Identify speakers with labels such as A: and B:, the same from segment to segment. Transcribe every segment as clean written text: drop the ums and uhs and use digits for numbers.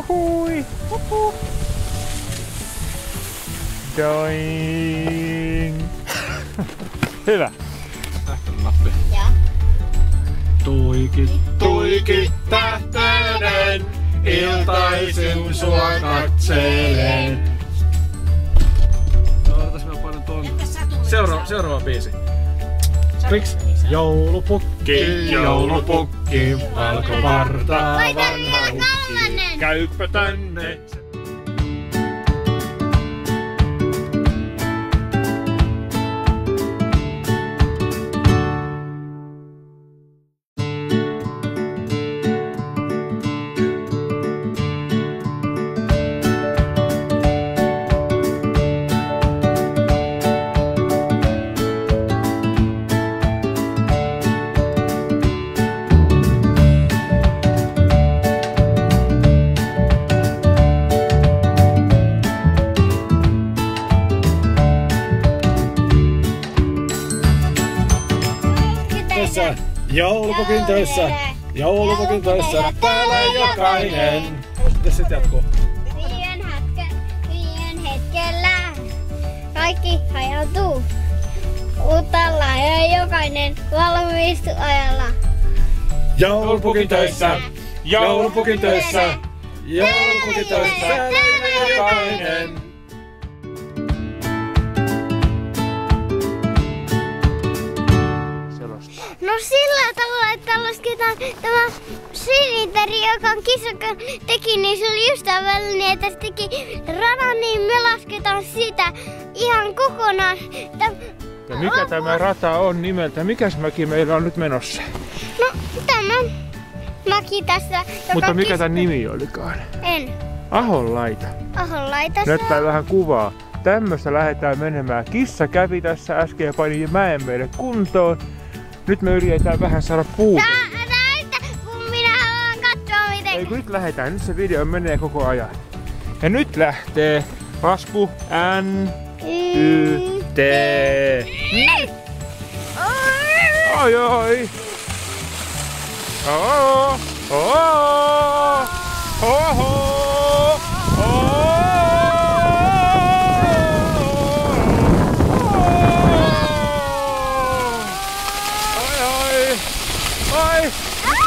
A: Uhui. Uhu. Doing. Hyvä.
B: Sähkönappi.
C: Ja.
B: Tuiki tähteinen, iltaisin sua katselen. Otas mä painan tuon seuraava biisi. Miksi? Joulupukki, valkovartaa vanha ukki. Käypä tänne.
A: Joulupukin töissä, joulupukin töissä, täällä jokainen. Miten se jatkuu?
C: Viien hetkellä kaikki hajautuu. Utalla ja jokainen valmistuu ajalla.
A: Joulupukin töissä, joulupukin töissä, joulupukin töissä, täällä jokainen.
C: No sillä tavalla, että lasketaan tämä siliteri, joka on kissa teki, niin se oli ystävällinen, että se teki radan, niin me lasketaan sitä ihan kokonaan.
A: Ja mikä tämä rata on nimeltä? Mikäs mäki meillä on nyt menossa?
C: No tämä mäki tässä.
A: Mutta mikä tämän nimi olikaan?
C: En.
A: Ahonlaita.
C: Ahonlaita.
A: Näyttää vähän kuvaa. Tämmöstä lähdetään menemään. Kissa kävi tässä äsken ja pani mäen meille kuntoon. Nyt me yritetään vähän saada puuta.
C: Näytä, kun minä haluan katsoa miten.
A: Ei kun nyt lähdetään, nyt se video menee koko ajan. Ja nyt lähtee lasku N, Y, T. Oi oi. Oh, oh, oh, oh, Ai, nyt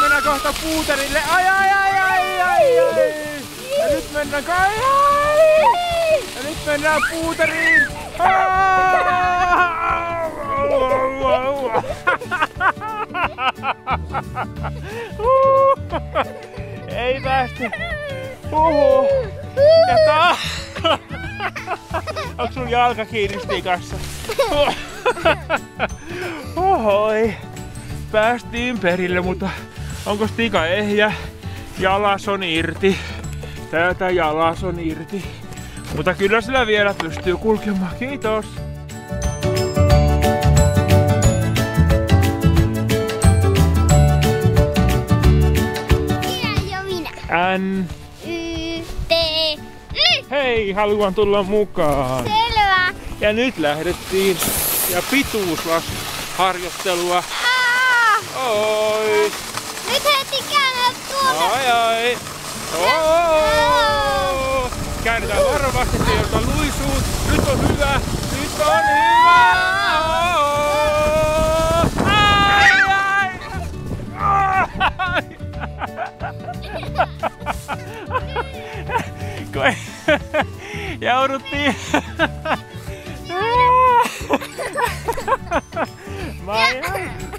A: mennään kohta puuterille. Ai. Ja nyt mennään ja nyt mennään puuteriin. Ei päästy. Ja onks sun jalka kiinni stikassa? Ohoi. Päästiin perille, mutta onko stika ehjä? Jalas on irti. Täältä jalas on irti. Mutta kyllä sillä vielä pystyy kulkemaan. Kiitos! N,
C: Y, T, Y.
A: Hei, haluan tulla mukaan.
C: Selvä.
A: Ja nyt lähdettiin ja pituusharjoittelua. Oi.
C: Nyt heti käännät tuolta.
A: Ai. Oh. Käännetään varovasti, sieltä luisuun. Nyt on hyvä. Nyt on hyvä. Ai. Jouduttiin.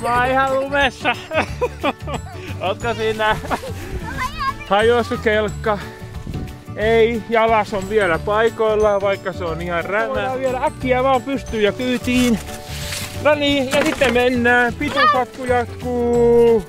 A: Mä oon ihan lumessa. Ootko siinä? Hajoissut kelkka? Ei, jalas on vielä paikoillaan, vaikka se on ihan rämä. Voidaan vielä äkkiä vaan pystyyn ja kyytiin. No niin, ja sitten mennään. Pituushatku jatkuu.